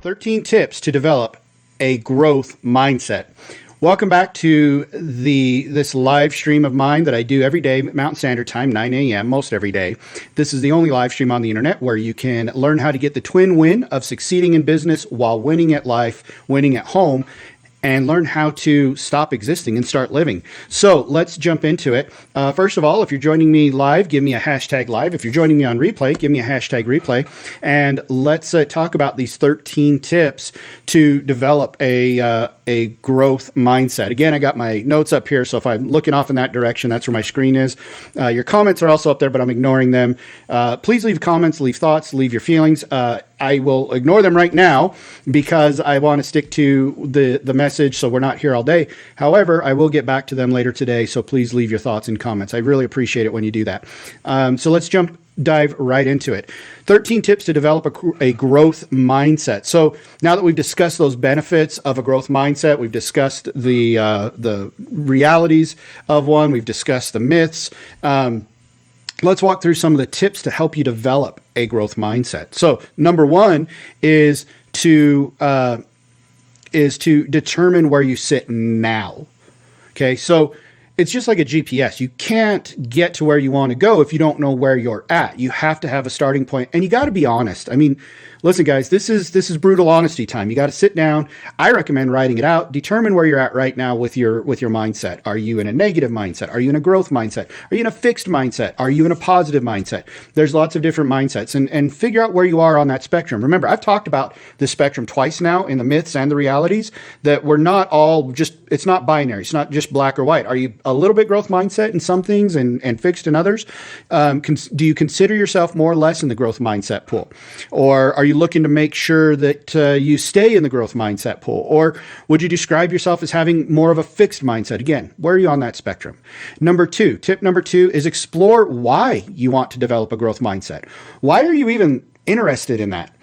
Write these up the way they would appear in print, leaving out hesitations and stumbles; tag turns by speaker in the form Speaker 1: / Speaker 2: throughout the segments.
Speaker 1: 13 tips to develop a growth mindset. Welcome back to this live stream of mine that I do every day, Mountain Standard Time, 9 a.m., most every day. This is the only live stream on the internet where you can learn how to get the twin win of succeeding in business while winning at life, winning at home, and learn how to stop existing and start living. So let's jump into it. First of all, if you're joining me live, give me a hashtag live. If you're joining me on replay, give me a hashtag replay. And let's talk about these 13 tips to develop a growth mindset. Again, I got my notes up here, so if I'm looking off in that direction, that's where my screen is. Your comments are also up there, but I'm ignoring them. Please leave comments, leave thoughts, leave your feelings. I will ignore them right now because I want to stick to the message, so we're not here all day. However, I will get back to them later today, so please leave your thoughts and comments. I really appreciate it when you do that. So let's dive right into it. 13 tips to develop a growth mindset. So now that we've discussed those benefits of a growth mindset, we've discussed the realities of one, we've discussed the myths. Let's walk through some of the tips to help you develop a growth mindset. So number one is to determine where you sit now. Okay, so it's just like a GPS. You can't get to where you want to go if you don't know where you're at. You have to have a starting point, and you got to be honest. I mean, listen, guys, this is brutal honesty time. You got to sit down. I recommend writing it out. Determine where you're at right now with your mindset. Are you in a negative mindset? Are you in a growth mindset? Are you in a fixed mindset? Are you in a positive mindset? There's lots of different mindsets, and figure out where you are on that spectrum. Remember, I've talked about this spectrum twice now in the myths and the realities, that we're not all it's not binary. It's not just black or white. Are you a little bit growth mindset in some things and fixed in others? Do you consider yourself more or less in the growth mindset pool? Or are you looking to make sure that you stay in the growth mindset pool? Or would you describe yourself as having more of a fixed mindset? Again, where are you on that spectrum? Tip number two is explore why you want to develop a growth mindset. Why are you even interested in that?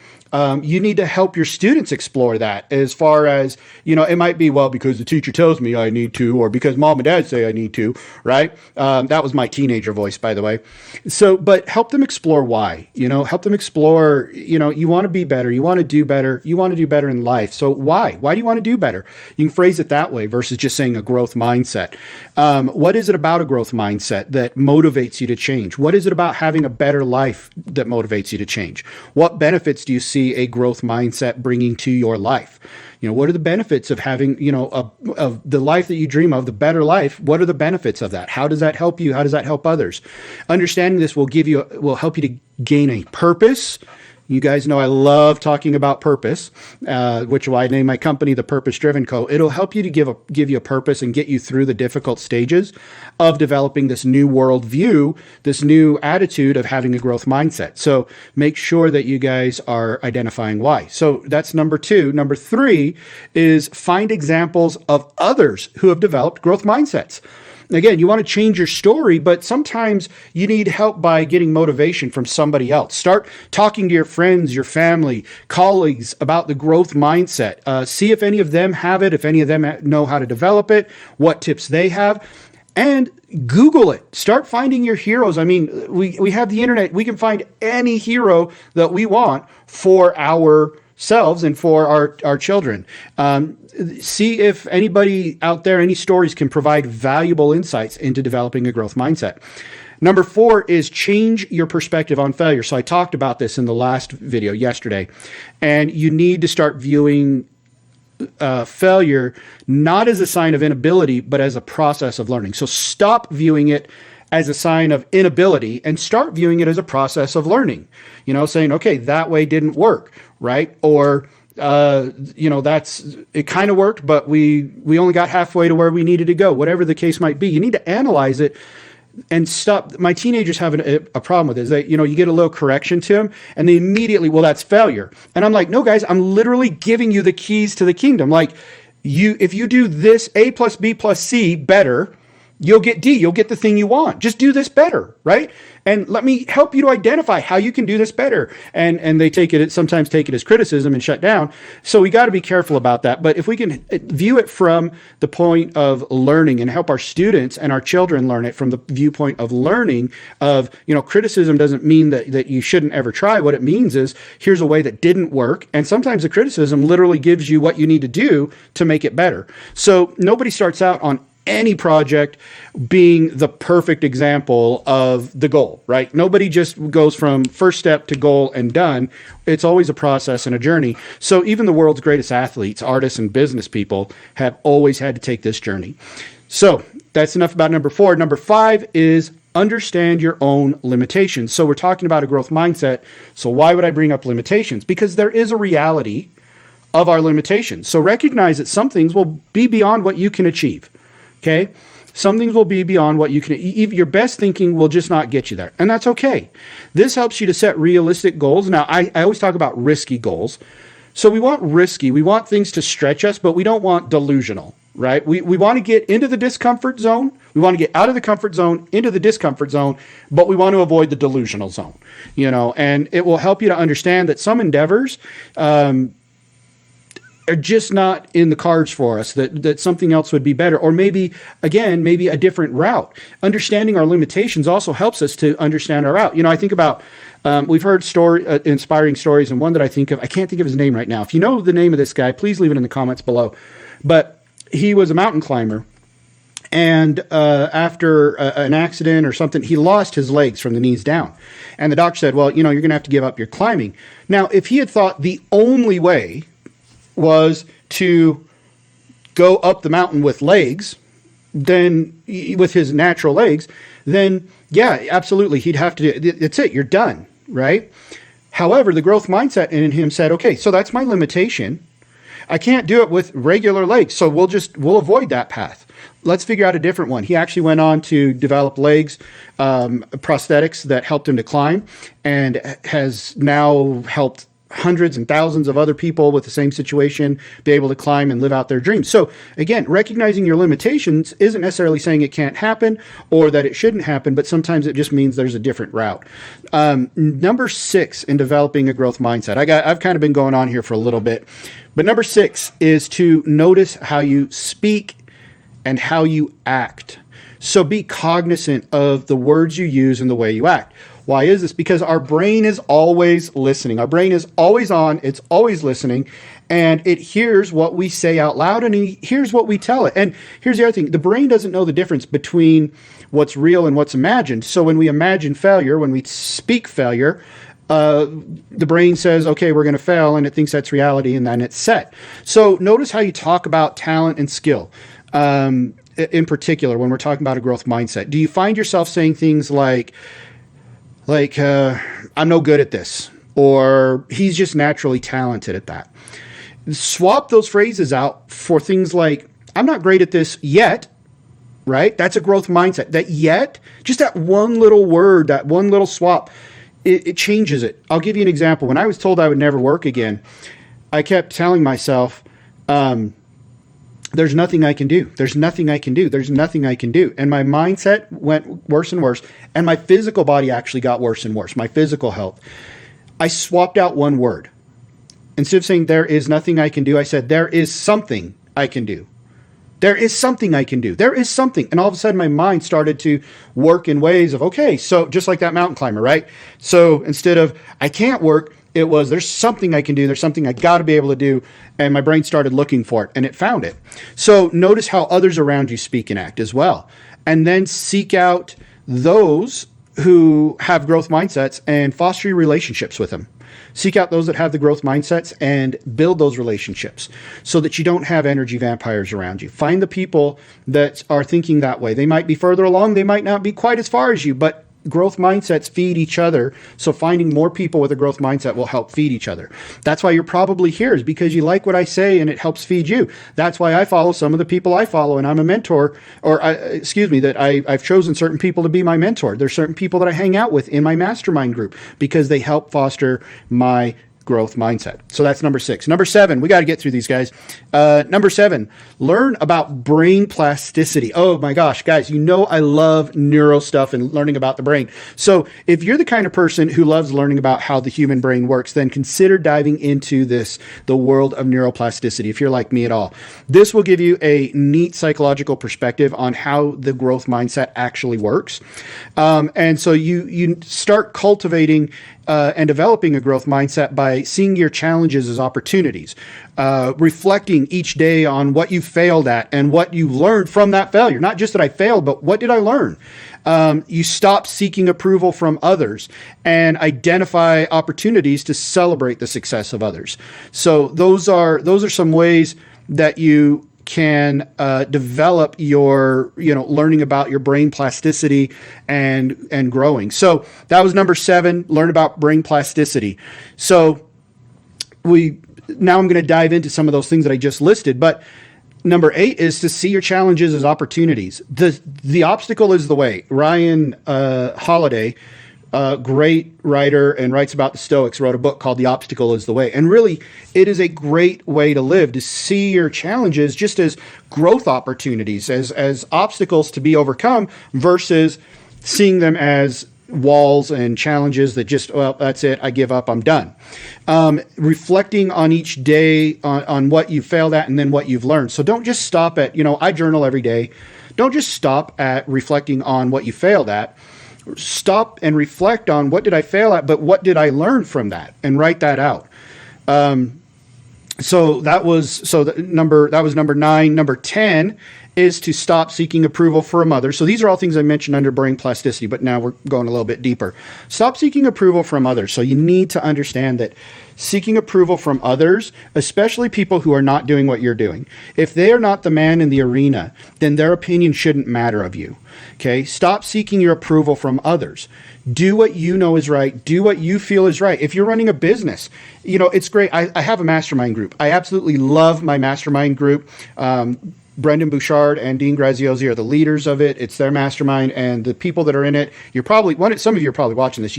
Speaker 1: You need to help your students explore that, as far as, it might be, well, because the teacher tells me I need to, or because mom and dad say I need to, right? That was my teenager voice, by the way. So, but help them explore why, help them explore, you want to be better. You want to do better. You want to do better in life. So why? Why do you want to do better? You can phrase it that way versus just saying a growth mindset. What is it about a growth mindset that motivates you to change? What is it about having a better life that motivates you to change? What benefits do you see a growth mindset bringing to your life? What are the benefits of having, of the life that you dream of, the better life? What are the benefits of that? How does that help you? How does that help others? Understanding this will help you to gain a purpose. You guys know I love talking about purpose, which is why I named my company The Purpose Driven Co. It'll help you to give you a purpose and get you through the difficult stages of developing this new worldview, this new attitude of having a growth mindset. So make sure that you guys are identifying why. So that's number two. Number three is find examples of others who have developed growth mindsets. Again, you want to change your story, but sometimes you need help by getting motivation from somebody else. Start talking to your friends, your family, colleagues about the growth mindset. See if any of them have it, if any of them know how to develop it, what tips they have, and Google it. Start finding your heroes. I mean, we have the internet. We can find any hero that we want for ourselves and for our children. See if anybody out there, any stories can provide valuable insights into developing a growth mindset. Number four is change your perspective on failure. So I talked about this in the last video yesterday, and you need to start viewing failure not as a sign of inability, but as a process of learning. So stop viewing it as a sign of inability and start viewing it as a process of learning. Saying, okay, that way didn't work, right? Or it kind of worked, but we only got halfway to where we needed to go. Whatever the case might be, you need to analyze it and stop. My teenagers have a problem with it. Is that, you get a little correction to them and they immediately, well, that's failure. And I'm like, no, guys, I'm literally giving you the keys to the kingdom. Like, if you do this A plus B plus C better, you'll get D, you'll get the thing you want. Just do this better, right? And let me help you to identify how you can do this better. And they sometimes take it as criticism and shut down. So we got to be careful about that. But if we can view it from the point of learning and help our students and our children learn it from the viewpoint of learning of, criticism doesn't mean that you shouldn't ever try. What it means is here's a way that didn't work. And sometimes the criticism literally gives you what you need to do to make it better. So nobody starts out on any project being the perfect example of the goal, right? Nobody just goes from first step to goal and done. It's always a process and a journey. So even the world's greatest athletes, artists, and business people have always had to take this journey. So that's enough about number 4. Number 5 is understand your own limitations. So we're talking about a growth mindset. So why would I bring up limitations? Because there is a reality of our limitations. So recognize that some things will be beyond what you can achieve. Okay. Some things will be beyond what you can, your best thinking will just not get you there. And that's okay. This helps you to set realistic goals. Now, I always talk about risky goals. So we want risky, we want things to stretch us, but we don't want delusional, right? We want to get into the discomfort zone. We want to get out of the comfort zone, into the discomfort zone, but we want to avoid the delusional zone, and it will help you to understand that some endeavors, are just not in the cards for us, that something else would be better. Or maybe a different route. Understanding our limitations also helps us to understand our route. I think about, we've heard inspiring stories, and one that I can't think of his name right now. If you know the name of this guy, please leave it in the comments below. But he was a mountain climber. And after an accident or something, he lost his legs from the knees down. And the doctor said, well, you're going to have to give up your climbing. Now, if he had thought the only way was to go up the mountain with legs, then with his natural legs, then yeah, absolutely, he'd have to do it. That's it, you're done, right? However, the growth mindset in him said, okay, so that's my limitation. I can't do it with regular legs, so we'll avoid that path. Let's figure out a different one. He actually went on to develop legs, prosthetics that helped him to climb, and has now helped hundreds and thousands of other people with the same situation be able to climb and live out their dreams. So again, recognizing your limitations isn't necessarily saying it can't happen or that it shouldn't happen, but sometimes it just means there's a different route. Number 6 in developing a growth mindset. I've kind of been going on here for a little bit, but number 6 is to notice how you speak and how you act. So be cognizant of the words you use and the way you act. Why is this? Because our brain is always listening. Our brain is always on. It's always listening. And it hears what we say out loud, and it hears what we tell it. And here's the other thing. The brain doesn't know the difference between what's real and what's imagined. So when we imagine failure, when we speak failure, the brain says, okay, we're going to fail, and it thinks that's reality, and then it's set. So notice how you talk about talent and skill. In particular, when we're talking about a growth mindset, do you find yourself saying things like, I'm no good at this, or he's just naturally talented at that? Swap those phrases out for things like, I'm not great at this yet, right? That's a growth mindset. That yet, just that one little word, that one little swap, it changes it. I'll give you an example. When I was told I would never work again, I kept telling myself, there's nothing I can do. There's nothing I can do. There's nothing I can do. And my mindset went worse and worse. And my physical body actually got worse and worse. My physical health. I swapped out one word. Instead of saying there is nothing I can do, I said there is something I can do. There is something I can do. There is something. And all of a sudden my mind started to work in ways of, okay, so just like that mountain climber, right? So instead of I can't work, it was there's something I can do. There's something I got to be able to do. And my brain started looking for it, and it found it. So notice how others around you speak and act as well. And then seek out those who have growth mindsets and foster your relationships with them. Seek out those that have the growth mindsets and build those relationships so that you don't have energy vampires around you. Find the people that are thinking that way. They might be further along. They might not be quite as far as you, but growth mindsets feed each other. So finding more people with a growth mindset will help feed each other. That's why you're probably here, is because you like what I say and it helps feed you. That's why I follow some of the people I follow, and I'm a mentor, that I've chosen certain people to be my mentor. There's certain people that I hang out with in my mastermind group because they help foster my growth mindset. So that's number 6. Number 7, we got to get through these, guys. Number 7, learn about brain plasticity. Oh my gosh, guys, you know I love neuro stuff and learning about the brain. So if you're the kind of person who loves learning about how the human brain works, then consider diving into the world of neuroplasticity. If you're like me at all, this will give you a neat psychological perspective on how the growth mindset actually works. And so you start cultivating and developing a growth mindset by seeing your challenges as opportunities, reflecting each day on what you failed at and what you learned from that failure. Not just that I failed, but what did I learn? You stop seeking approval from others and identify opportunities to celebrate the success of others. So those are some ways that you can develop your learning about your brain plasticity and growing. So that was number 7, learn about brain plasticity. So now I'm going to dive into some of those things that I just listed, but number 8 is to see your challenges as opportunities. The obstacle is the way. Ryan Holiday, great writer and writes about the Stoics, wrote a book called The Obstacle is the Way. And really, it is a great way to live, to see your challenges just as growth opportunities, as obstacles to be overcome, versus seeing them as walls and challenges that just, well, that's it, I give up, I'm done. Reflecting on each day on what you failed at and then what you've learned. So don't just stop at, I journal every day. Don't just stop at reflecting on what you failed at. Stop and reflect on what did I fail at, but what did I learn from that, and write that out. So that was number 9. Number 10 is to stop seeking approval from others. So these are all things I mentioned under brain plasticity, but now we're going a little bit deeper. Stop seeking approval from others. So you need to understand that seeking approval from others, especially people who are not doing what you're doing, if they are not the man in the arena, then their opinion shouldn't matter of you. Okay? Stop seeking your approval from others. Do what you know is right. Do what you feel is right. If you're running a business, it's great. I have a mastermind group. I absolutely love my mastermind group. Brendan Bouchard and Dean Graziosi are the leaders of it. It's their mastermind, and the people that are in it, some of you are probably watching this.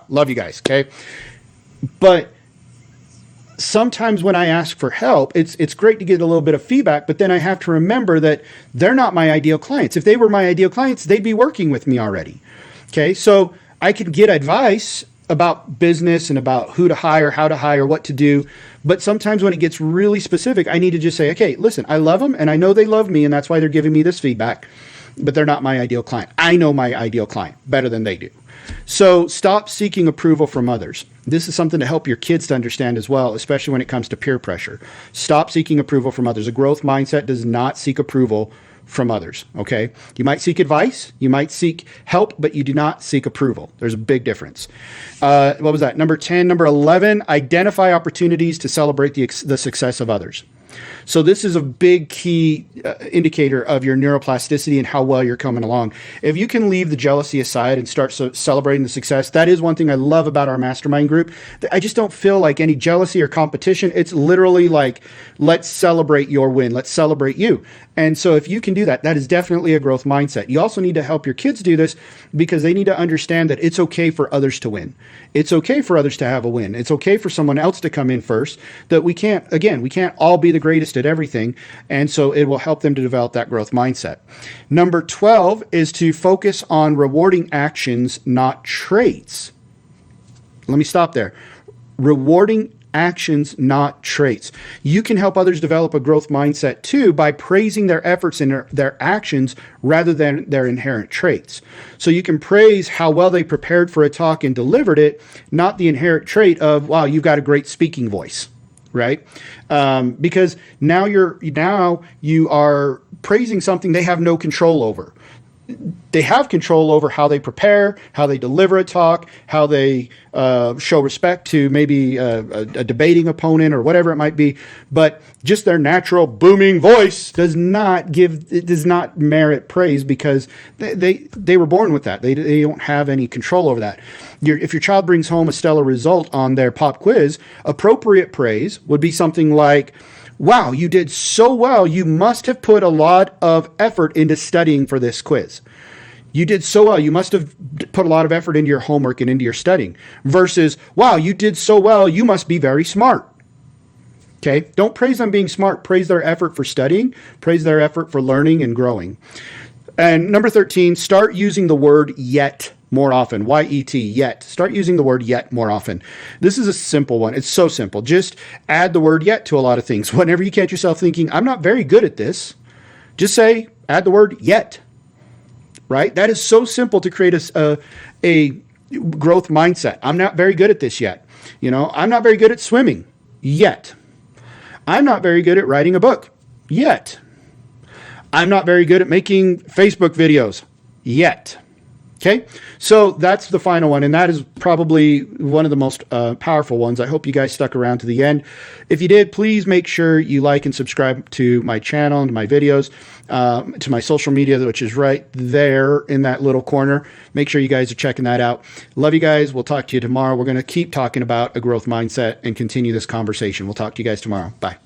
Speaker 1: Love you guys, okay? But sometimes when I ask for help, it's great to get a little bit of feedback, but then I have to remember that they're not my ideal clients. If they were my ideal clients, they'd be working with me already, okay? So I could get advice about business and about who to hire, how to hire, what to do. But sometimes when it gets really specific, I need to just say, okay, listen, I love them and I know they love me and that's why they're giving me this feedback, but they're not my ideal client. I know my ideal client better than they do. So stop seeking approval from others. This is something to help your kids to understand as well, especially when it comes to peer pressure. Stop seeking approval from others. A growth mindset does not seek approval from others, okay? You might seek advice, you might seek help, but you do not seek approval. There's a big difference. What was that? Number 10. Number 11, identify opportunities to celebrate the success of others. So this is a big key indicator of your neuroplasticity and how well you're coming along. If you can leave the jealousy aside and start celebrating the success, that is one thing I love about our mastermind group. I just don't feel like any jealousy or competition. It's literally like, let's celebrate your win. Let's celebrate you. And so if you can do that, that is definitely a growth mindset. You also need to help your kids do this because they need to understand that it's okay for others to win. It's okay for others to have a win. It's okay for someone else to come in first, that we can't all be the greatest at everything. And so it will help them to develop that growth mindset. Number 12 is to focus on rewarding actions, not traits. Let me stop there. Rewarding actions, not traits. You can help others develop a growth mindset too by praising their efforts and their actions rather than their inherent traits. So you can praise how well they prepared for a talk and delivered it, not the inherent trait of, wow, you've got a great speaking voice, right? Because now you are praising something they have no control over. They have control over how they prepare, how they deliver a talk, how they show respect to maybe a debating opponent or whatever it might be. But just their natural booming voice does not merit praise because they were born with that. They don't have any control over that. If your child brings home a stellar result on their pop quiz, appropriate praise would be something like, wow, you did so well. You must have put a lot of effort into studying for this quiz. You did so well. You must have put a lot of effort into your homework and into your studying. Versus, wow, you did so well. You must be very smart. Okay? Don't praise them being smart. Praise their effort for studying. Praise their effort for learning and growing. And number 13, start using the word yet more often. Y-E-T, yet. Start using the word yet more often. This is a simple one. It's so simple. Just add the word yet to a lot of things. Whenever you catch yourself thinking, I'm not very good at this, just say, add the word yet. Right? That is so simple to create a growth mindset. I'm not very good at this yet. I'm not very good at swimming yet. I'm not very good at writing a book yet. I'm not very good at making Facebook videos yet. Okay, so that's the final one, and that is probably one of the most powerful ones. I hope you guys stuck around to the end. If you did, please make sure you like and subscribe to my channel and to my videos, to my social media, which is right there in that little corner. Make sure you guys are checking that out. Love you guys. We'll talk to you tomorrow. We're going to keep talking about a growth mindset and continue this conversation. We'll talk to you guys tomorrow. Bye.